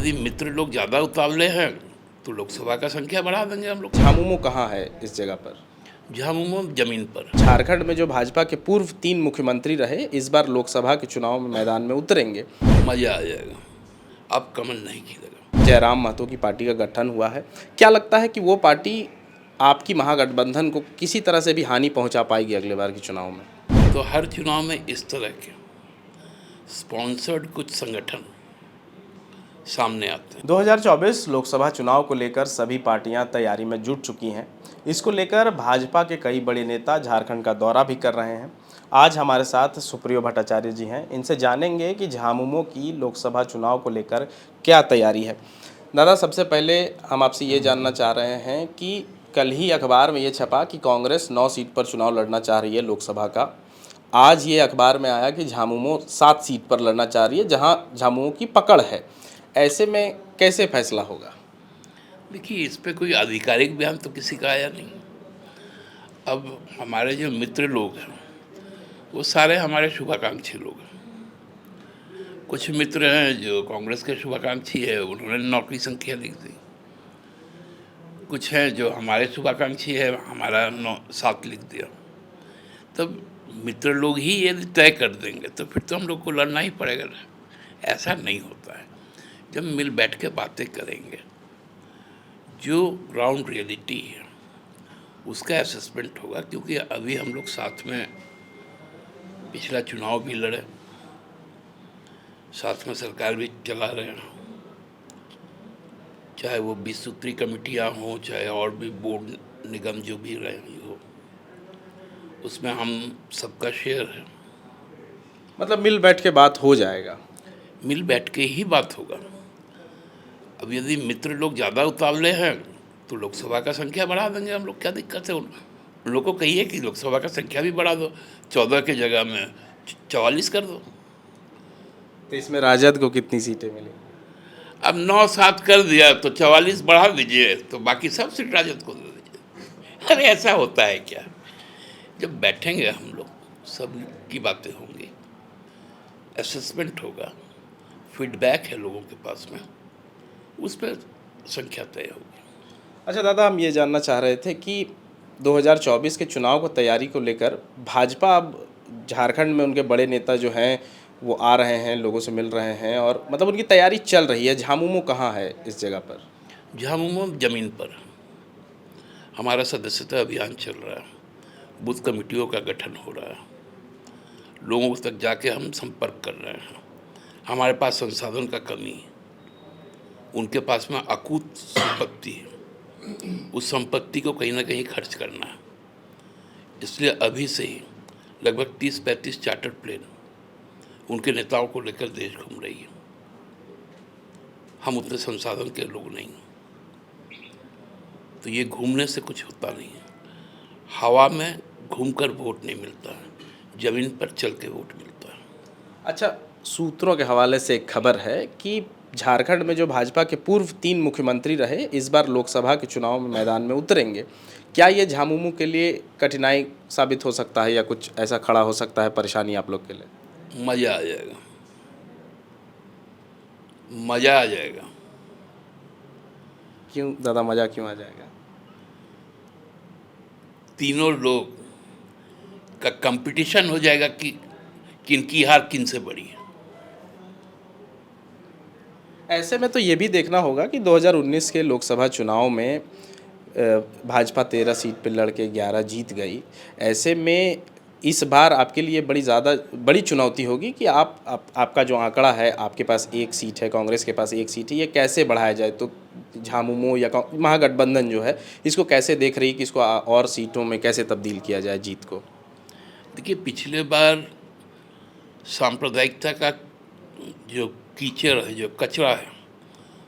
यदि मित्र लोग ज़्यादा उतावले हैं तो लोकसभा का संख्या बढ़ा देंगे हम लोग। झामुमो कहाँ है इस जगह पर? झामुमो जमीन पर। झारखंड में जो भाजपा के पूर्व 3 मुख्यमंत्री रहे, इस बार लोकसभा के चुनाव में मैदान में उतरेंगे। मज़ा आ जाएगा, अब कमल नहीं खिलेगा। जयराम महतो की पार्टी का गठन हुआ है, क्या लगता है कि वो पार्टी आपकी महागठबंधन को किसी तरह से भी हानि पहुंचा पाएगी अगले बार के चुनाव में? तो हर चुनाव में इस तरह के स्पॉन्सर्ड कुछ संगठन सामने आते हैं। 2024 लोकसभा चुनाव को लेकर सभी पार्टियां तैयारी में जुट चुकी हैं। इसको लेकर भाजपा के कई बड़े नेता झारखंड का दौरा भी कर रहे हैं। आज हमारे साथ सुप्रियो भट्टाचार्य जी हैं, इनसे जानेंगे कि झामुमो की लोकसभा चुनाव को लेकर क्या तैयारी है। दादा, सबसे पहले हम आपसे ये जानना चाह रहे हैं कि कल ही अखबार में ये छपा कि कांग्रेस 9 सीट पर चुनाव लड़ना चाह रही है लोकसभा का। आज ये अखबार में आया कि झामुमो 7 सीट पर लड़ना चाह रही है, जहां झामुमो की पकड़ है। ऐसे में कैसे फैसला होगा? देखिए, इस पे कोई आधिकारिक बयान तो किसी का आया नहीं। अब हमारे जो मित्र लोग हैं वो सारे हमारे शुभाकांक्षी लोग हैं। कुछ मित्र हैं जो कांग्रेस के शुभाकांक्षी है, उन्होंने 9 की संख्या लिख दी। कुछ हैं जो हमारे शुभाकांक्षी है, हमारा 7 लिख दिया। तब मित्र लोग ही यदि तय कर देंगे तो फिर तो हम लोग को लड़ना ही पड़ेगा। ऐसा नहीं होता है। जब मिल बैठ के बातें करेंगे, जो ग्राउंड रियलिटी है उसका असेसमेंट होगा। क्योंकि अभी हम लोग साथ में पिछला चुनाव भी लड़े, साथ में सरकार भी चला रहे हैं, चाहे वो 20 सूत्री कमेटियाँ हों, चाहे और भी बोर्ड निगम जो भी रहे हो, उसमें हम सबका शेयर है। मतलब मिल बैठ के बात हो जाएगा? मिल बैठ के ही बात होगा। अब यदि मित्र लोग ज़्यादा उतावले हैं तो लोकसभा का संख्या बढ़ा देंगे हम लोग, क्या दिक्कत है? उन लोगों को कहिए कि लोकसभा का संख्या भी बढ़ा दो, 14 की जगह में 44 कर दो। तो इसमें राजद को कितनी सीटें मिलेंगी? अब 9-7 कर दिया तो 44 बढ़ा दीजिए, तो बाकी सब सीट राजद को दे दीजिए। अरे ऐसा होता है क्या? जब बैठेंगे हम लोग, सब की बातें होंगी, असेसमेंट होगा, फीडबैक है लोगों के पास में, उस पर संख्या तय होगी। अच्छा दादा, हम ये जानना चाह रहे थे कि 2024 के चुनाव को तैयारी को लेकर भाजपा अब झारखंड में उनके बड़े नेता जो हैं वो आ रहे हैं, लोगों से मिल रहे हैं और मतलब उनकी तैयारी चल रही है। झामुमो कहाँ है इस जगह पर? झामुमो जमीन पर। हमारा सदस्यता अभियान चल रहा है, बूथ कमेटियों का गठन हो रहा है, लोगों तक जाके हम संपर्क कर रहे हैं। हमारे पास संसाधन का कमी है, उनके पास में अकूत संपत्ति है, उस संपत्ति को कहीं ना कहीं खर्च करना है। इसलिए अभी से ही लगभग 30-35 चार्टर प्लेन उनके नेताओं को लेकर देश घूम रही है। हम उतने संसाधन के लोग नहीं, तो ये घूमने से कुछ होता नहीं है। हवा में घूमकर वोट नहीं मिलता है, ज़मीन पर चल के वोट मिलता है। अच्छा, सूत्रों के हवाले से एक खबर है कि झारखंड में जो भाजपा के पूर्व 3 मुख्यमंत्री रहे, इस बार लोकसभा के चुनाव में मैदान में उतरेंगे। क्या ये झामुमो के लिए कठिनाई साबित हो सकता है या कुछ ऐसा खड़ा हो सकता है परेशानी आप लोग के लिए? मज़ा आ जाएगा, मज़ा आ जाएगा। क्यों दादा, मज़ा क्यों आ जाएगा? तीनों लोग का कंपटीशन हो जाएगा कि किनकी हार किन से बड़ी है। ऐसे में तो ये भी देखना होगा कि 2019 के लोकसभा चुनाव में भाजपा 13 सीट पर लड़के 11 जीत गई। ऐसे में इस बार आपके लिए बड़ी चुनौती होगी कि आपका जो आंकड़ा है, आपके पास 1 सीट है, कांग्रेस के पास 1 सीट है, ये कैसे बढ़ाया जाए? तो झामुमो या महागठबंधन जो है, इसको कैसे देख रही कि इसको और सीटों में कैसे तब्दील किया जाए जीत को? देखिए, पिछले बार सांप्रदायिकता का जो कीचड़ है, जो कचरा है,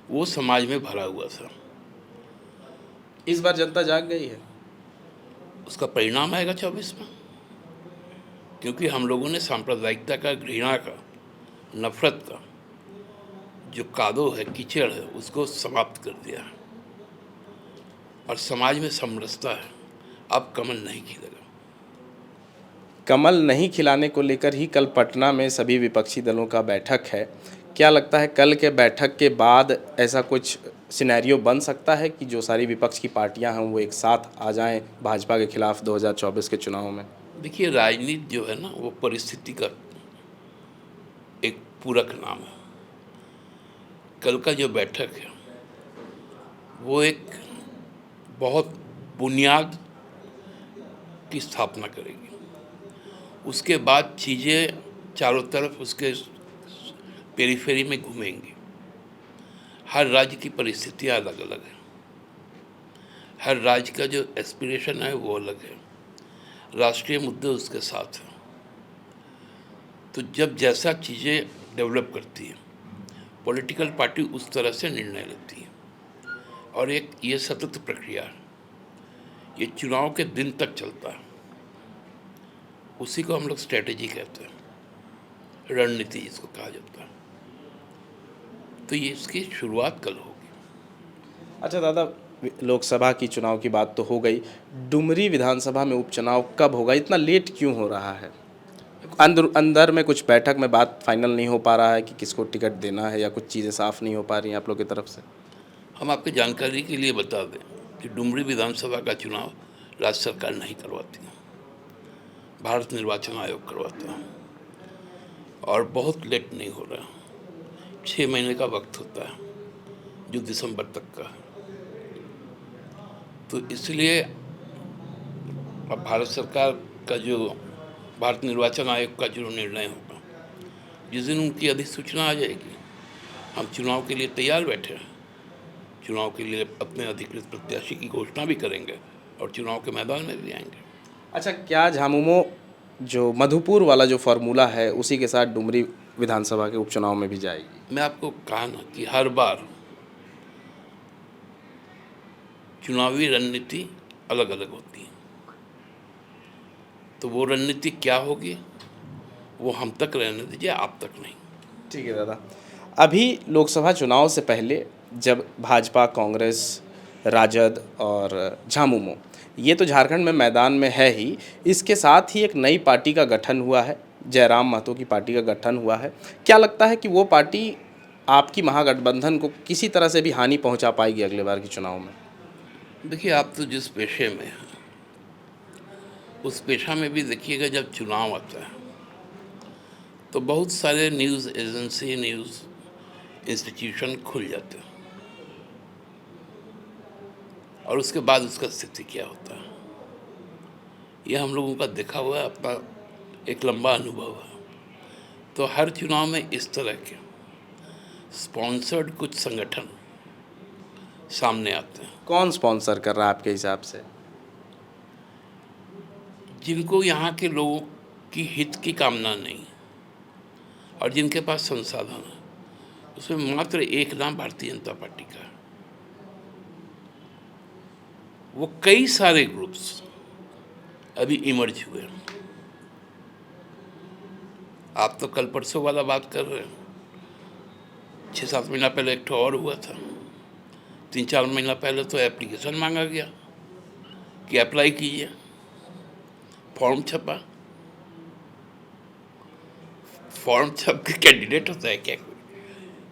वो समाज में भरा हुआ था। इस बार जनता जाग गई है, उसका परिणाम आएगा 24 में। क्योंकि हम लोगों ने सांप्रदायिकता का, घृणा का, नफरत का जो कादो है, कीचड़ है, उसको समाप्त कर दिया है और समाज में समरसता है। अब कमल नहीं खिलेगा। कमल नहीं खिलाने को लेकर ही कल पटना में सभी विपक्षी दलों का बैठक है। क्या लगता है कल के बैठक के बाद ऐसा कुछ सिनेरियो बन सकता है कि जो सारी विपक्ष की पार्टियां हैं वो एक साथ आ जाएं भाजपा के खिलाफ 2024 के चुनाव में? देखिए, राजनीति जो है ना, वो परिस्थिति का एक पूरक नाम है। कल का जो बैठक है वो एक बहुत बुनियाद की स्थापना करेगी। उसके बाद चीज़ें चारों तरफ उसके पेरीफेरी में घूमेंगी। हर राज्य की परिस्थितियाँ अलग अलग हैं, हर राज्य का जो एस्पिरेशन है वो अलग है, राष्ट्रीय मुद्दे उसके साथ हैं। तो जब जैसा चीज़ें डेवलप करती है, पॉलिटिकल पार्टी उस तरह से निर्णय लेती है। और एक ये सतत प्रक्रिया है, ये चुनाव के दिन तक चलता है। उसी को हम लोग स्ट्रेटेजी कहते हैं, रणनीति जिसको कहा जाता है। तो ये इसकी शुरुआत कल होगी। अच्छा दादा, लोकसभा की चुनाव की बात तो हो गई, डुमरी विधानसभा में उपचुनाव कब होगा? इतना लेट क्यों हो रहा है? अंदर अंदर में कुछ बैठक में बात फाइनल नहीं हो पा रहा है कि किसको टिकट देना है, या कुछ चीज़ें साफ नहीं हो पा रही हैं आप लोग की तरफ से? हम आपकी जानकारी के लिए बता दें कि डुमरी विधानसभा का चुनाव राज्य सरकार नहीं करवाती है, भारत निर्वाचन आयोग करवाता है। और बहुत लेट नहीं हो रहा, 6 महीने का वक्त होता है, जो दिसंबर तक का है। तो इसलिए अब भारत सरकार का जो, भारत निर्वाचन आयोग का जो निर्णय होगा, जिस दिन उनकी अधिसूचना आ जाएगी, हम चुनाव के लिए तैयार बैठे हैं। चुनाव के लिए अपने अधिकृत प्रत्याशी की घोषणा भी करेंगे और चुनाव के मैदान में भी आएंगे। अच्छा, क्या झामुमो जो मधुपुर वाला जो फार्मूला है उसी के साथ डुमरी विधानसभा के उपचुनाव में भी जाएगी? मैं आपको कहा ना कि हर बार चुनावी रणनीति अलग अलग होती है। तो वो रणनीति क्या होगी वो हम तक रहने दीजिए, आप तक नहीं। ठीक है दादा, अभी लोकसभा चुनाव से पहले जब भाजपा, कांग्रेस, राजद और झामुमो, ये तो झारखंड में मैदान में है ही, इसके साथ ही एक नई पार्टी का गठन हुआ है, जयराम महतो की पार्टी का गठन हुआ है। क्या लगता है कि वो पार्टी आपकी महागठबंधन को किसी तरह से भी हानि पहुंचा पाएगी अगले बार के चुनाव में? देखिए, आप तो जिस पेशे में हैं उस पेशा में भी देखिएगा, जब चुनाव आता है तो बहुत सारे न्यूज़ एजेंसी, न्यूज़ इंस्टीट्यूशन खुल जाते हैं, और उसके बाद उसका स्थिति क्या होता है ये हम लोगों का देखा हुआ है, अपना एक लंबा अनुभव है। तो हर चुनाव में इस तरह के स्पॉन्सर्ड कुछ संगठन सामने आते हैं, कौन स्पॉन्सर कर रहा है आपके हिसाब से? जिनको यहाँ के लोगों की हित की कामना नहीं और जिनके पास संसाधन है। उसमें मात्र एक नाम भारतीय जनता पार्टी का है। वो कई सारे ग्रुप्स अभी इमर्ज हुए हैं। आप तो कल परसों वाला बात कर रहे हैं, 6-7 महीना पहले एक ठो और हुआ था। 3-4 महीना पहले तो एप्लीकेशन मांगा गया कि अप्लाई कीजिए, फॉर्म छपा। फॉर्म छप के कैंडिडेट होता है क्या कोई?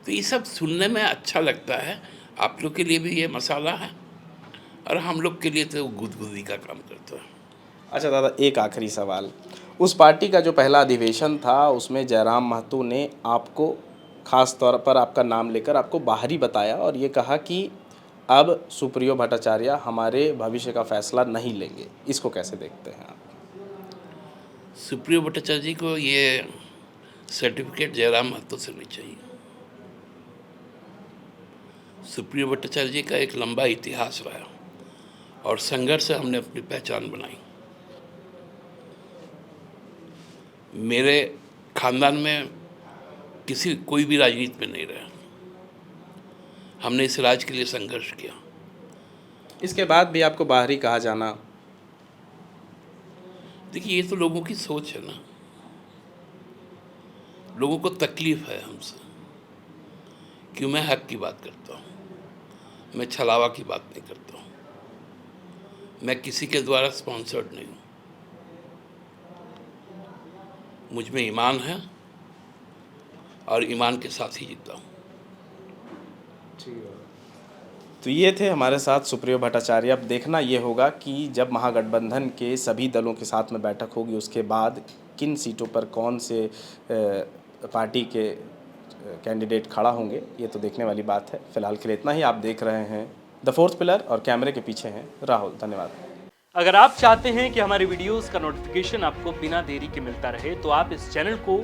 तो ये सब सुनने में अच्छा लगता है, आप लोग के लिए भी ये मसाला है और हम लोग के लिए तो गुदगुदी का काम करता है। अच्छा दादा, एक आखिरी सवाल, उस पार्टी का जो पहला अधिवेशन था उसमें जयराम महतो ने आपको खास तौर पर आपका नाम लेकर आपको बाहरी बताया और ये कहा कि अब सुप्रियो भट्टाचार्य हमारे भविष्य का फैसला नहीं लेंगे, इसको कैसे देखते हैं आप? सुप्रियो भट्टाचार्य जी को ये सर्टिफिकेट जयराम महतो से नहीं चाहिए। सुप्रियो भट्टाचार्य जी का एक लंबा इतिहास रहा और संघर्ष से हमने अपनी पहचान बनाई। मेरे खानदान में कोई भी राजनीति में नहीं रहा, हमने इस राज के लिए संघर्ष किया। इसके बाद भी आपको बाहरी कहा जाना? देखिए, ये तो लोगों की सोच है ना, लोगों को तकलीफ है हमसे कि मैं हक की बात करता हूँ, मैं छलावा की बात नहीं करता हूँ, मैं किसी के द्वारा स्पॉन्सर्ड नहीं हूँ। मुझ में ईमान है और ईमान के साथ ही जीता हूँ। तो ये थे हमारे साथ सुप्रियो भट्टाचार्य। अब देखना ये होगा कि जब महागठबंधन के सभी दलों के साथ में बैठक होगी उसके बाद किन सीटों पर कौन से पार्टी के कैंडिडेट खड़ा होंगे, ये तो देखने वाली बात है। फिलहाल के लिए इतना ही। आप देख रहे हैं द फोर्थ पिलर और कैमरे के पीछे हैं राहुल। धन्यवाद। अगर आप चाहते हैं कि हमारे वीडियोस का नोटिफिकेशन आपको बिना देरी के मिलता रहे तो आप इस चैनल को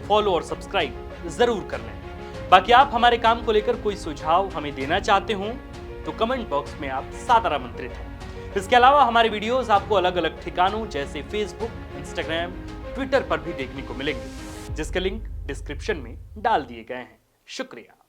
फॉलो और सब्सक्राइब जरूर कर लें। बाकी आप हमारे काम को लेकर कोई सुझाव हमें देना चाहते हो तो कमेंट बॉक्स में आप सादर आमंत्रित हैं। इसके अलावा हमारे वीडियोस आपको अलग अलग ठिकानों जैसे फेसबुक, इंस्टाग्राम, ट्विटर पर भी देखने को मिलेंगे, जिसके लिंक डिस्क्रिप्शन में डाल दिए गए हैं। शुक्रिया।